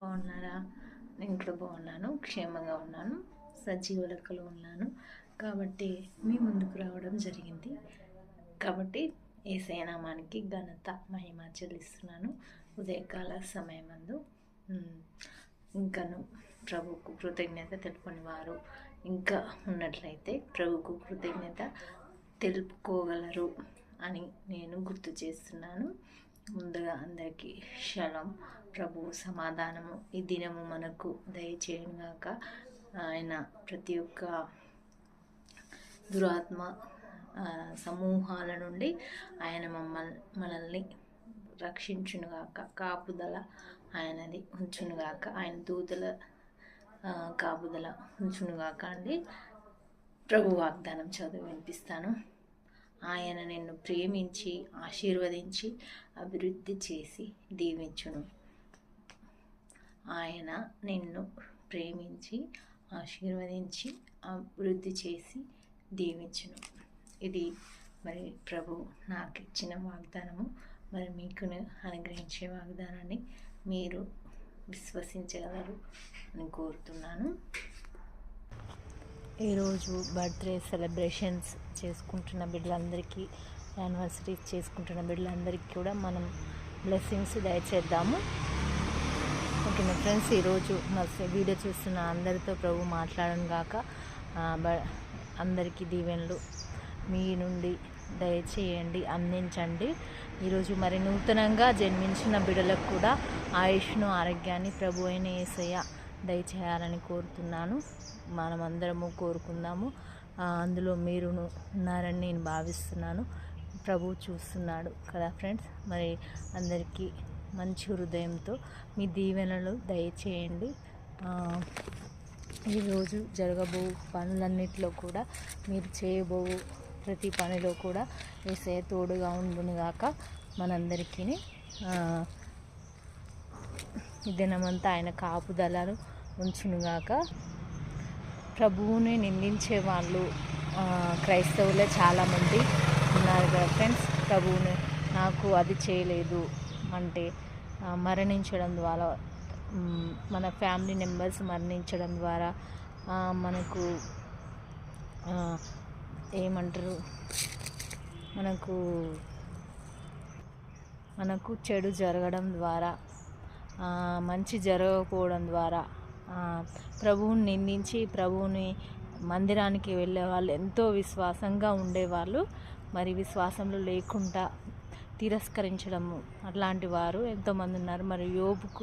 బాగున్నారా? నేను కూడా బాగున్నాను, క్షేమంగా ఉన్నాను, సజీవ లెక్కలో ఉన్నాను. కాబట్టి మీ ముందుకు రావడం జరిగింది. కాబట్టి యేసయ్య నామానికి ఘనత మహిమ చెల్లిస్తున్నాను. ఉదయకాల సమయమందు ఇంకను ప్రభువుకు కృతజ్ఞత తెలుపుని వారు ఇంకా ఉన్నట్లయితే ప్రభువుకు కృతజ్ఞత తెలుపుకోగలరు అని నేను గుర్తు చేస్తున్నాను. ముందుగా అందరికీ షలం, ప్రభు సమాధానము ఈ దినము మనకు దయచేయనుగాక. ఆయన ప్రతి ఒక్క దురాత్మ సమూహాల నుండి ఆయన మనల్ని రక్షించునుగాక. కాపుదల ఆయనది ఉంచునుగాక, ఆయన దూతల కాపుదల ఉంచునుగాక అండి. ప్రభు వాగ్దానం చదువు వినిపిస్తాను. ఆయన నిన్ను ప్రేమించి ఆశీర్వదించి అభివృద్ధి చేసి దీవించును. ఆయన నిన్ను ప్రేమించి ఆశీర్వదించి అభివృద్ధి చేసి దీవించును. ఇది మరి ప్రభు నాకు ఇచ్చిన వాగ్దానము. మరి మీకు అనుగ్రహించే వాగ్దానాన్ని మీరు విశ్వసించగలరు అని కోరుతున్నాను. ఈరోజు బర్త్డే సెలబ్రేషన్స్ చేసుకుంటున్న బిడ్డలందరికీ, యానివర్సరీ చేసుకుంటున్న బిడ్డలందరికీ కూడా మనం బ్లెస్సింగ్స్ దయచేద్దాము. ఓకేనా ఫ్రెండ్స్, ఈరోజు మా వీడియో చూస్తున్న అందరితో ప్రభు మాట్లాడను గాక. అందరికీ దీవెనలు మీ నుండి దయచేయండి, అందించండి. ఈరోజు మరి నూతనంగా జన్మించిన బిడ్డలకు కూడా ఆయుష్ను ఆరోగ్యాన్ని ప్రభు అయిన యేసయ్య దయచేయాలని కోరుతున్నాను. మనమందరము కోరుకుందాము. అందులో మీరు ఉన్నారని నేను భావిస్తున్నాను. ప్రభు చూస్తున్నాడు కదా ఫ్రెండ్స్. మరి అందరికీ మంచి హృదయంతో మీ దీవెనలు దయచేయండి. ఈరోజు జరగబో పనులన్నిటిలో కూడా, మీరు చేయబో ప్రతి పనిలో కూడా యేసయ్య తోడుగా ఉండునుగాక. మనందరికీ ఈ దినమంతా ఆయన కాపుదలను ఉంచునుగాక. ప్రభువుని నిందించే వాళ్ళు క్రైస్తవులే చాలామంది ఉన్నారు కదా ఫ్రెండ్స్. ప్రభువుని నాకు అది చేయలేదు అంటే మరణించడం ద్వారా, మన ఫ్యామిలీ మెంబర్స్ మరణించడం ద్వారా, మనకు ఏమంటారు, మనకు చెడు జరగడం ద్వారా, మంచి జరగకపోవడం ద్వారా ప్రభువుని నిందించి ప్రభువుని మందిరానికి వెళ్ళే వాళ్ళు ఎంతో విశ్వాసంగా ఉండేవాళ్ళు. మరి విశ్వాసంలో లేకుండా తిరస్కరించడము అట్లాంటి వారు ఎంతోమంది ఉన్నారు. మరి యోబుకు